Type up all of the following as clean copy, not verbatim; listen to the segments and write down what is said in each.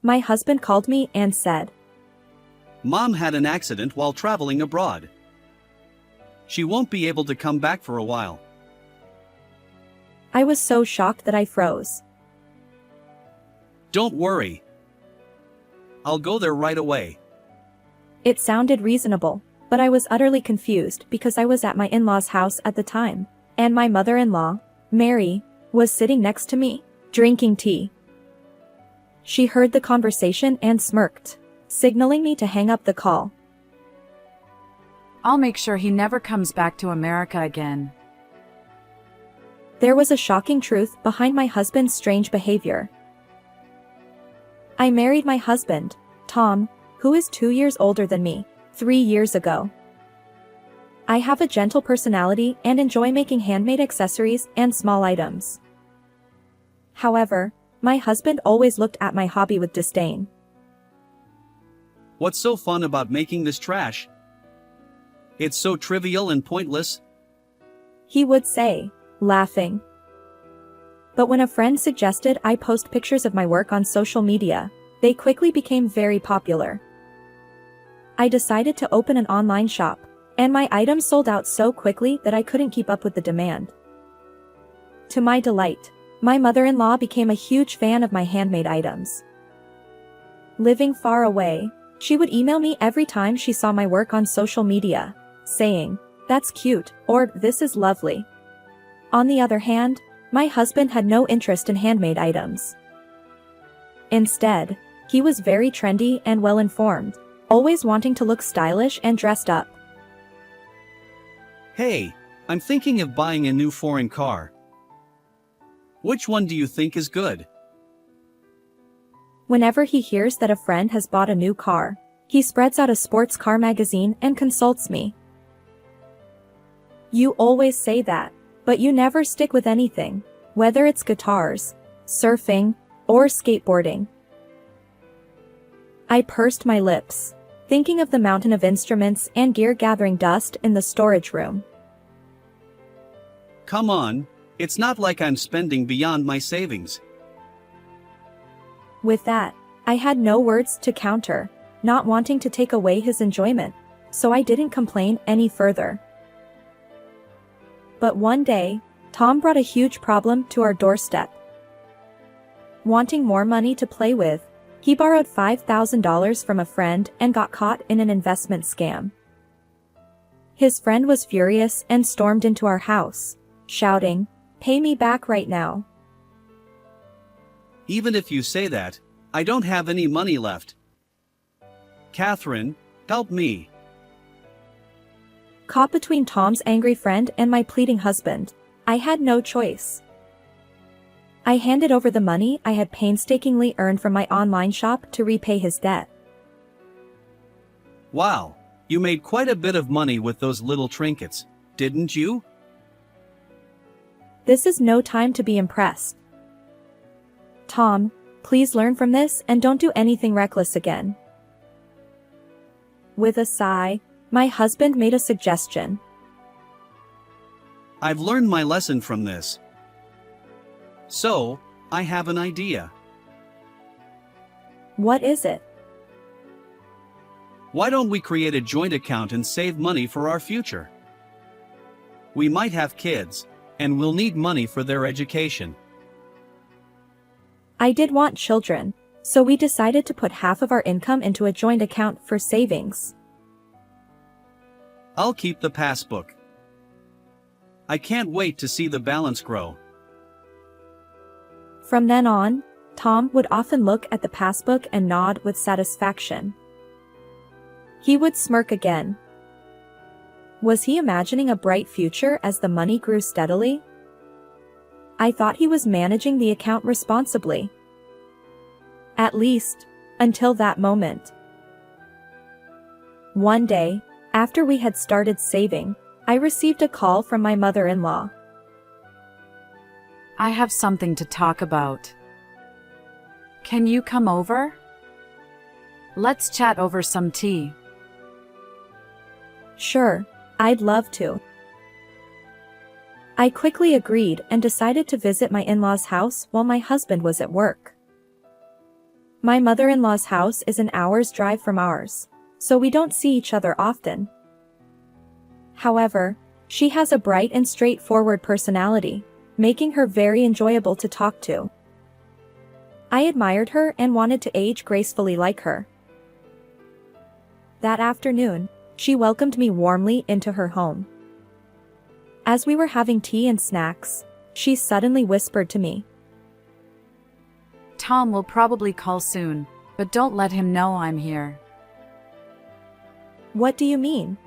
my husband called me and said, Mom had an accident while traveling abroad. She won't be able to come back for a while. I was so shocked that I froze. Don't worry. I'll go there right away. It sounded reasonable, but I was utterly confused because I was at my in-laws' house at the time, and my mother-in-law, Mary, was sitting next to me, drinking tea. She heard the conversation and smirked, signaling me to hang up the call. I'll make sure he never comes back to America again. There was a shocking truth behind my husband's strange behavior. I married my husband, Tom, who is 2 years older than me, 3 years ago. I have a gentle personality and enjoy making handmade accessories and small items. However, my husband always looked at my hobby with disdain. What's so fun about making this trash? It's so trivial and pointless. He would say, laughing. But when a friend suggested I post pictures of my work on social media, they quickly became very popular. I decided to open an online shop, and my items sold out so quickly that I couldn't keep up with the demand. To my delight, my mother-in-law became a huge fan of my handmade items. Living far away, she would email me every time she saw my work on social media, saying, "That's cute," or "This is lovely." On the other hand, my husband had no interest in handmade items. Instead, he was very trendy and well-informed, always wanting to look stylish and dressed up. Hey, I'm thinking of buying a new foreign car. Which one do you think is good? Whenever he hears that a friend has bought a new car, he spreads out a sports car magazine and consults me. You always say that, but you never stick with anything, whether it's guitars, surfing, or skateboarding. I pursed my lips, thinking of the mountain of instruments and gear gathering dust in the storage room. Come on, it's not like I'm spending beyond my savings. With that, I had no words to counter, not wanting to take away his enjoyment, so I didn't complain any further. But one day, Tom brought a huge problem to our doorstep. Wanting more money to play with, he borrowed $5,000 from a friend and got caught in an investment scam. His friend was furious and stormed into our house, shouting, "Pay me back right now." Even if you say that, I don't have any money left. Catherine, help me. Caught between Tom's angry friend and my pleading husband, I had no choice. I handed over the money I had painstakingly earned from my online shop to repay his debt. Wow, you made quite a bit of money with those little trinkets, didn't you? This is no time to be impressed. Tom, please learn from this and don't do anything reckless again. With a sigh, my husband made a suggestion. I've learned my lesson from this. So, I have an idea. What is it? Why don't we create a joint account and save money for our future? We might have kids, and we'll need money for their education. I did want children, so we decided to put half of our income into a joint account for savings. I'll keep the passbook. I can't wait to see the balance grow. From then on, Tom would often look at the passbook and nod with satisfaction. He would smirk again. Was he imagining a bright future as the money grew steadily? I thought he was managing the account responsibly. At least, until that moment. One day, after we had started saving, I received a call from my mother-in-law. I have something to talk about. Can you come over? Let's chat over some tea. Sure, I'd love to. I quickly agreed and decided to visit my in-laws' house while my husband was at work. My mother-in-law's house is an hour's drive from ours, so we don't see each other often. However, she has a bright and straightforward personality, making her very enjoyable to talk to. I admired her and wanted to age gracefully like her. That afternoon, she welcomed me warmly into her home. As we were having tea and snacks, she suddenly whispered to me, Tom will probably call soon, but don't let him know I'm here. "What do you mean?"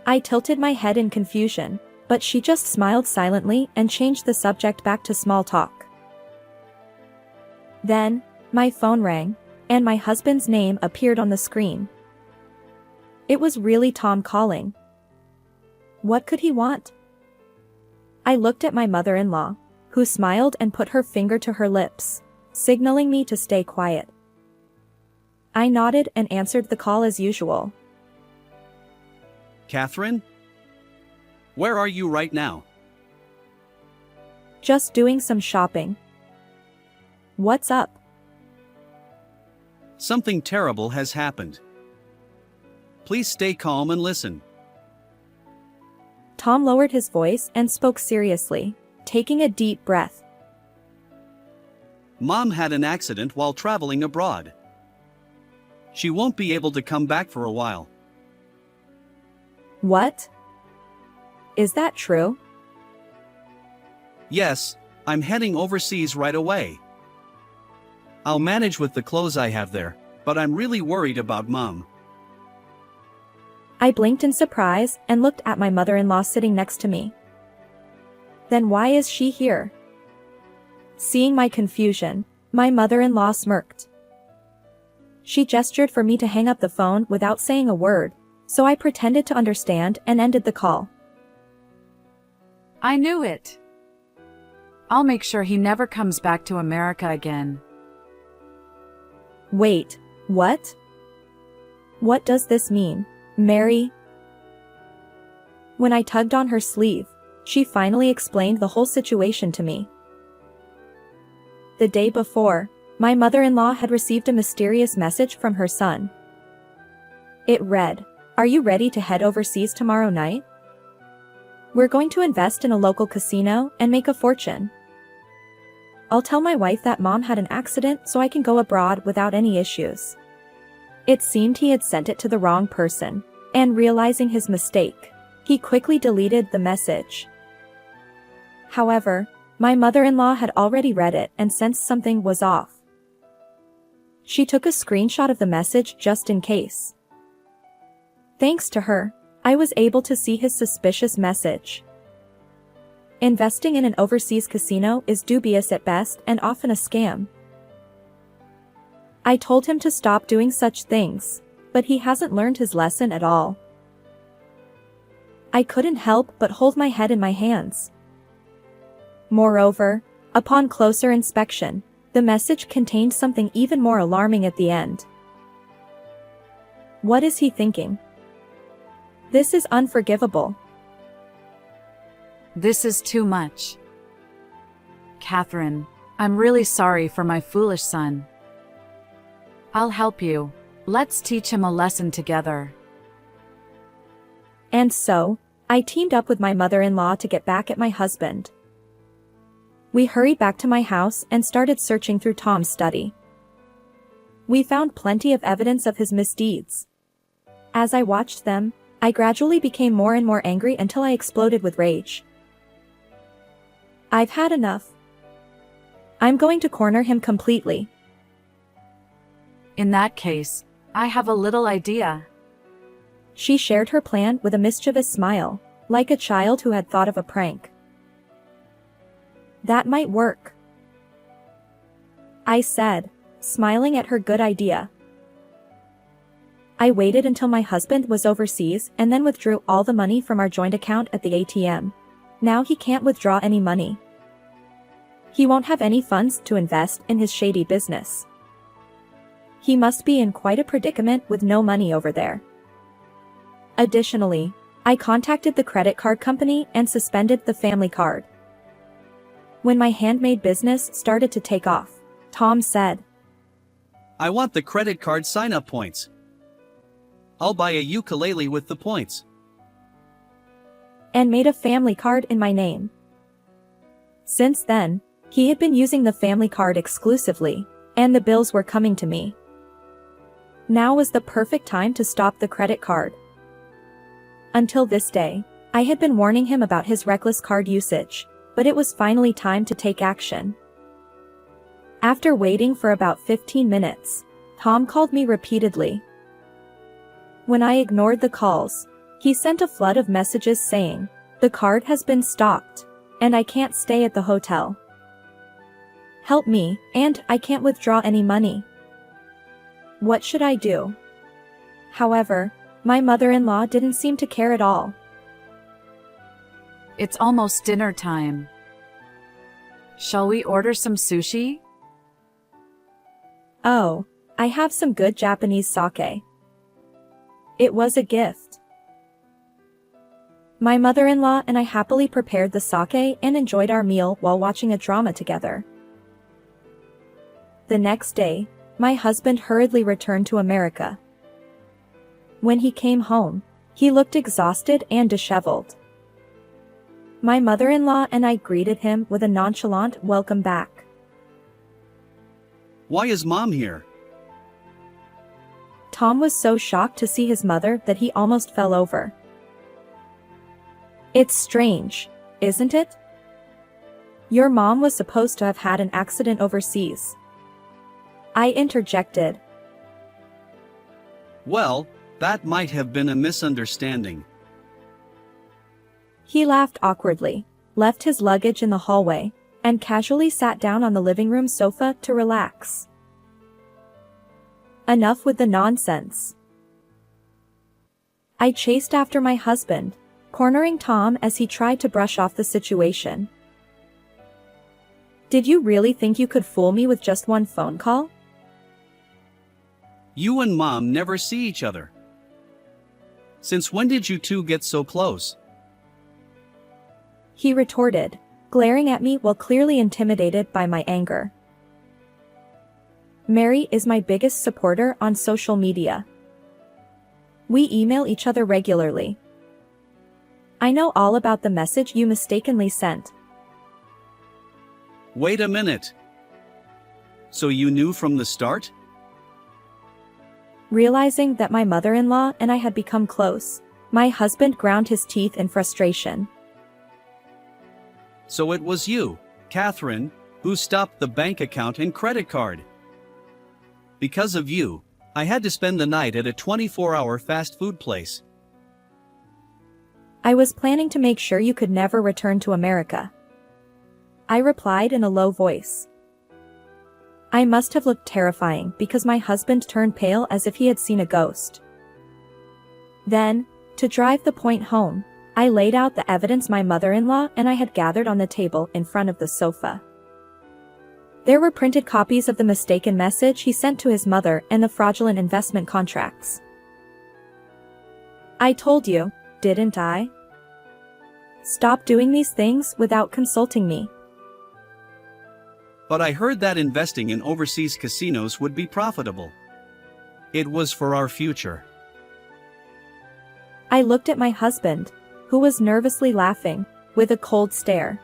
I tilted my head in confusion, but she just smiled silently and changed the subject back to small talk. Then, my phone rang, and my husband's name appeared on the screen. It was really Tom calling. What could he want? I looked at my mother-in-law, who smiled and put her finger to her lips, signaling me to stay quiet. I nodded and answered the call as usual. Catherine? Where are you right now? Just doing some shopping. What's up? Something terrible has happened. Please stay calm and listen. Tom lowered his voice and spoke seriously, taking a deep breath. Mom had an accident while traveling abroad. She won't be able to come back for a while. What? Is that true? Yes, I'm heading overseas right away. I'll manage with the clothes I have there, but I'm really worried about Mom. I blinked in surprise and looked at my mother-in-law sitting next to me. Then why is she here? Seeing my confusion, my mother-in-law smirked. She gestured for me to hang up the phone without saying a word, so I pretended to understand and ended the call. I knew it. I'll make sure he never comes back to America again. Wait, what? What does this mean, Mary? When I tugged on her sleeve, she finally explained the whole situation to me. The day before, my mother-in-law had received a mysterious message from her son. It read, "Are you ready to head overseas tomorrow night? We're going to invest in a local casino and make a fortune. I'll tell my wife that Mom had an accident so I can go abroad without any issues." It seemed he had sent it to the wrong person, and realizing his mistake, he quickly deleted the message. However, my mother-in-law had already read it and sensed something was off. She took a screenshot of the message just in case. Thanks to her, I was able to see his suspicious message. Investing in an overseas casino is dubious at best and often a scam. I told him to stop doing such things, but he hasn't learned his lesson at all. I couldn't help but hold my head in my hands. Moreover, upon closer inspection, the message contained something even more alarming at the end. What is he thinking? This is unforgivable. This is too much. Catherine, I'm really sorry for my foolish son. I'll help you. Let's teach him a lesson together. And so, I teamed up with my mother-in-law to get back at my husband. We hurried back to my house and started searching through Tom's study. We found plenty of evidence of his misdeeds. As I watched them, I gradually became more and more angry until I exploded with rage. I've had enough. I'm going to corner him completely. In that case, I have a little idea. She shared her plan with a mischievous smile, like a child who had thought of a prank. That might work, I said, smiling at her good idea. I waited until my husband was overseas and then withdrew all the money from our joint account at the ATM. Now he can't withdraw any money. He won't have any funds to invest in his shady business. He must be in quite a predicament with no money over there. Additionally, I contacted the credit card company and suspended the family card. When my handmade business started to take off, Tom said, I want the credit card sign-up points. I'll buy a ukulele with the points. And made a family card in my name. Since then, he had been using the family card exclusively, and the bills were coming to me. Now was the perfect time to stop the credit card. Until this day, I had been warning him about his reckless card usage, but it was finally time to take action. After waiting for about 15 minutes, Tom called me repeatedly. When I ignored the calls, he sent a flood of messages saying, "The card has been stopped, and I can't stay at the hotel. Help me, and I can't withdraw any money. What should I do?" However, my mother-in-law didn't seem to care at all. It's almost dinner time. Shall we order some sushi? Oh, I have some good Japanese sake. It was a gift. My mother-in-law and I happily prepared the sake and enjoyed our meal while watching a drama together. The next day, my husband hurriedly returned to America. When he came home, he looked exhausted and disheveled. My mother-in-law and I greeted him with a nonchalant welcome back. Why is Mom here? Tom was so shocked to see his mother that he almost fell over. It's strange, isn't it? Your mom was supposed to have had an accident overseas. I interjected. Well, that might have been a misunderstanding. He laughed awkwardly, left his luggage in the hallway, and casually sat down on the living room sofa to relax. Enough with the nonsense. I chased after my husband, cornering Tom as he tried to brush off the situation. Did you really think you could fool me with just one phone call? You and Mom never see each other. Since when did you two get so close? He retorted, glaring at me while clearly intimidated by my anger. Mary is my biggest supporter on social media. We email each other regularly. I know all about the message you mistakenly sent. Wait a minute. So you knew from the start? Realizing that my mother-in-law and I had become close, my husband ground his teeth in frustration. So it was you, Catherine, who stopped the bank account and credit card. Because of you, I had to spend the night at a 24-hour fast food place. I was planning to make sure you could never return to America. I replied in a low voice. I must have looked terrifying because my husband turned pale as if he had seen a ghost. Then, to drive the point home, I laid out the evidence my mother-in-law and I had gathered on the table in front of the sofa. There were printed copies of the mistaken message he sent to his mother and the fraudulent investment contracts. I told you, didn't I? Stop doing these things without consulting me. But I heard that investing in overseas casinos would be profitable. It was for our future. I looked at my husband, who was nervously laughing, with a cold stare.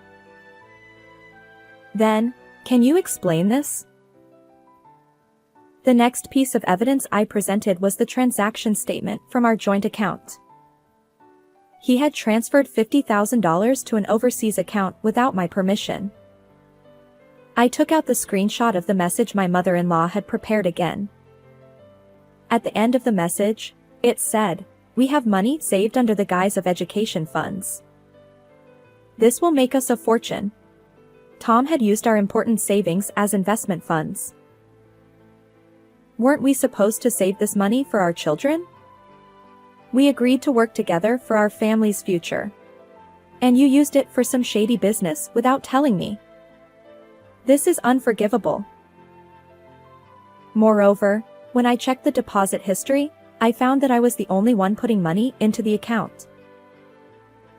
Then, can you explain this? The next piece of evidence I presented was the transaction statement from our joint account. He had transferred $50,000 to an overseas account without my permission. I took out the screenshot of the message my mother-in-law had prepared again. At the end of the message, it said, "We have money saved under the guise of education funds. This will make us a fortune." Tom had used our important savings as investment funds. Weren't we supposed to save this money for our children? We agreed to work together for our family's future. And you used it for some shady business without telling me. This is unforgivable. Moreover, when I checked the deposit history, I found that I was the only one putting money into the account.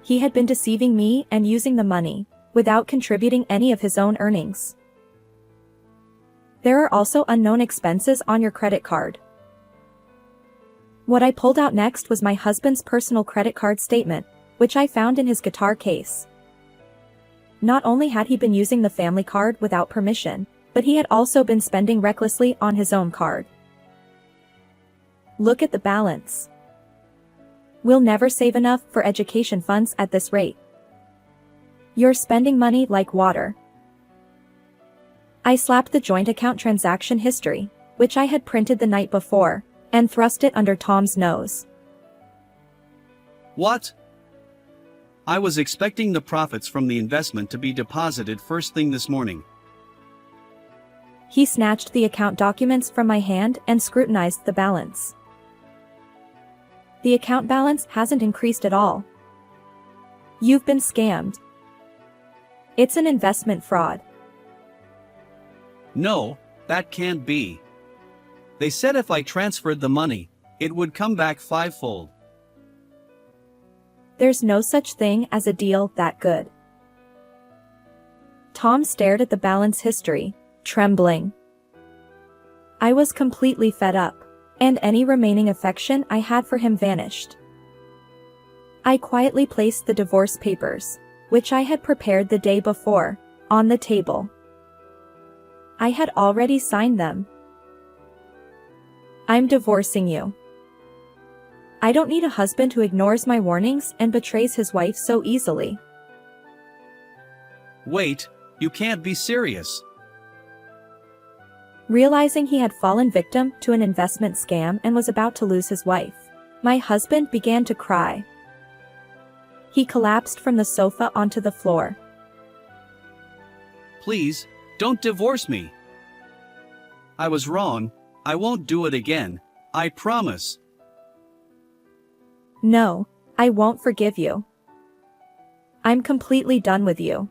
He had been deceiving me and using the money, without contributing any of his own earnings. There are also unknown expenses on your credit card. What I pulled out next was my husband's personal credit card statement, which I found in his guitar case. Not only had he been using the family card without permission, but he had also been spending recklessly on his own card. Look at the balance. We'll never save enough for education funds at this rate. You're spending money like water. I slapped the joint account transaction history, which I had printed the night before, and thrust it under Tom's nose. What? I was expecting the profits from the investment to be deposited first thing this morning. He snatched the account documents from my hand and scrutinized the balance. The account balance hasn't increased at all. You've been scammed. It's an investment fraud. No, that can't be. They said if I transferred the money, it would come back fivefold. There's no such thing as a deal that good. Tom stared at the balance history, trembling. I was completely fed up, and any remaining affection I had for him vanished. I quietly placed the divorce papers, which I had prepared the day before, on the table. I had already signed them. I'm divorcing you. I don't need a husband who ignores my warnings and betrays his wife so easily. Wait, you can't be serious. Realizing he had fallen victim to an investment scam and was about to lose his wife, my husband began to cry. He collapsed from the sofa onto the floor. Please, don't divorce me. I was wrong, I won't do it again, I promise. No, I won't forgive you. I'm completely done with you.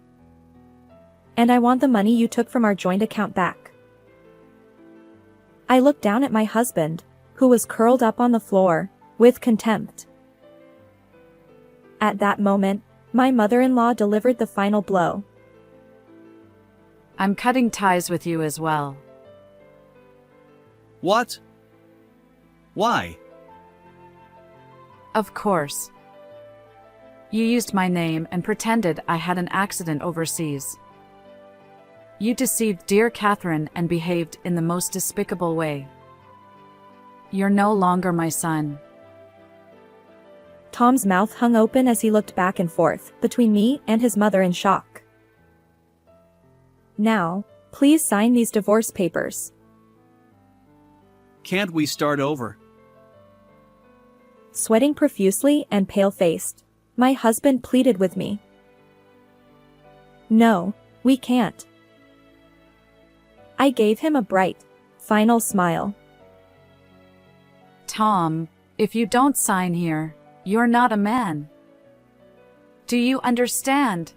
And I want the money you took from our joint account back. I looked down at my husband, who was curled up on the floor, with contempt. At that moment, my mother-in-law delivered the final blow. I'm cutting ties with you as well. What? Why? Of course. You used my name and pretended I had an accident overseas. You deceived dear Catherine and behaved in the most despicable way. You're no longer my son. Tom's mouth hung open as he looked back and forth between me and his mother in shock. Now, please sign these divorce papers. Can't we start over? Sweating profusely and pale-faced, my husband pleaded with me. No, we can't. I gave him a bright, final smile. Tom, if you don't sign here, you're not a man. Do you understand?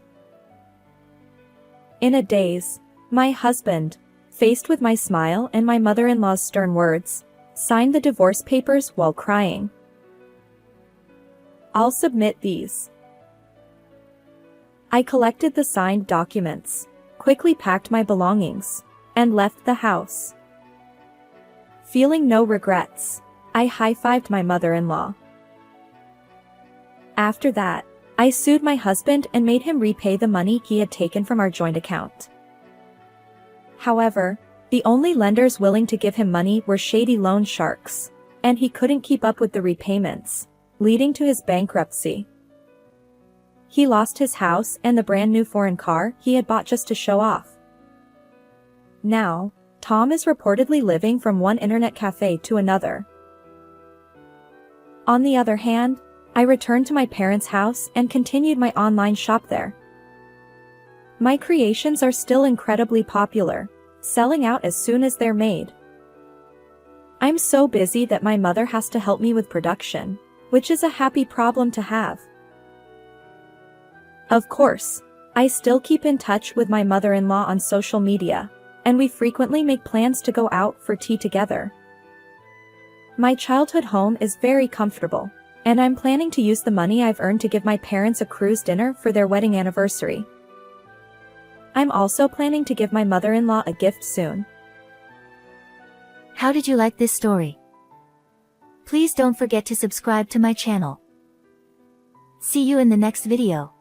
In a daze, my husband, faced with my smile and my mother-in-law's stern words, signed the divorce papers while crying. I'll submit these. I collected the signed documents, quickly packed my belongings, and left the house. Feeling no regrets, I high-fived my mother-in-law. After that, I sued my husband and made him repay the money he had taken from our joint account. However, the only lenders willing to give him money were shady loan sharks, and he couldn't keep up with the repayments, leading to his bankruptcy. He lost his house and the brand new foreign car he had bought just to show off. Now, Tom is reportedly living from one internet cafe to another. On the other hand, I returned to my parents' house and continued my online shop there. My creations are still incredibly popular, selling out as soon as they're made. I'm so busy that my mother has to help me with production, which is a happy problem to have. Of course, I still keep in touch with my mother-in-law on social media, and we frequently make plans to go out for tea together. My childhood home is very comfortable, and I'm planning to use the money I've earned to give my parents a cruise dinner for their wedding anniversary. I'm also planning to give my mother-in-law a gift soon. How did you like this story? Please don't forget to subscribe to my channel. See you in the next video.